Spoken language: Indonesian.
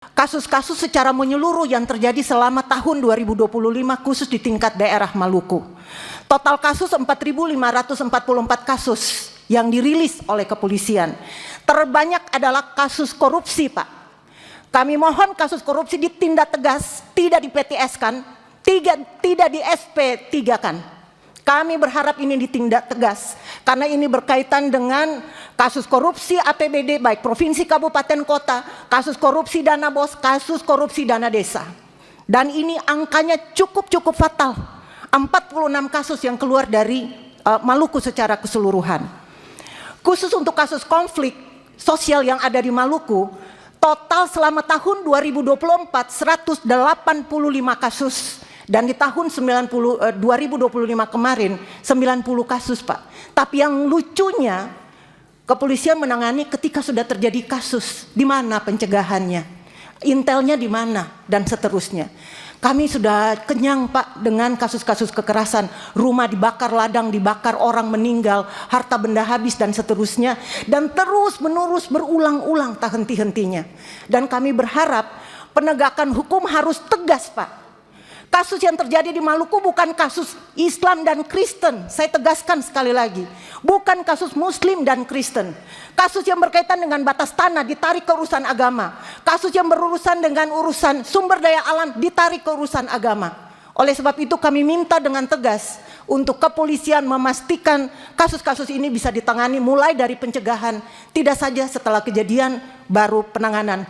kasus-kasus secara menyeluruh yang terjadi selama tahun 2025 khusus di tingkat daerah Maluku. Total kasus 4.544 kasus yang dirilis oleh kepolisian. Terbanyak adalah kasus korupsi, Pak. Kami mohon kasus korupsi ditindak tegas, tidak di PTS-kan, tidak di SP3-kan. Kami berharap ini ditindak tegas karena ini berkaitan dengan kasus korupsi APBD baik provinsi, kabupaten, kota, kasus korupsi dana BOS, kasus korupsi dana desa. Dan ini angkanya cukup fatal. 46 kasus yang keluar dari Maluku secara keseluruhan. Khusus untuk kasus konflik sosial yang ada di Maluku, total selama tahun 2024 185 kasus. Dan di tahun 2025 kemarin 90 kasus, Pak. Tapi yang lucunya kepolisian menangani ketika sudah terjadi kasus. Di mana pencegahannya? Intelnya di mana? Dan seterusnya. Kami sudah kenyang, Pak, dengan kasus-kasus kekerasan. Rumah dibakar, ladang dibakar, orang meninggal, harta benda habis dan seterusnya. Dan terus menerus berulang-ulang tak henti-hentinya. Dan kami berharap penegakan hukum harus tegas, Pak. Kasus yang terjadi di Maluku bukan kasus Islam dan Kristen. Saya tegaskan sekali lagi. Bukan kasus Muslim dan Kristen. Kasus yang berkaitan dengan batas tanah ditarik ke urusan agama. Kasus yang berurusan dengan urusan sumber daya alam ditarik ke urusan agama. Oleh sebab itu kami minta dengan tegas untuk kepolisian memastikan kasus-kasus ini bisa ditangani mulai dari pencegahan. Tidak saja setelah kejadian baru penanganan.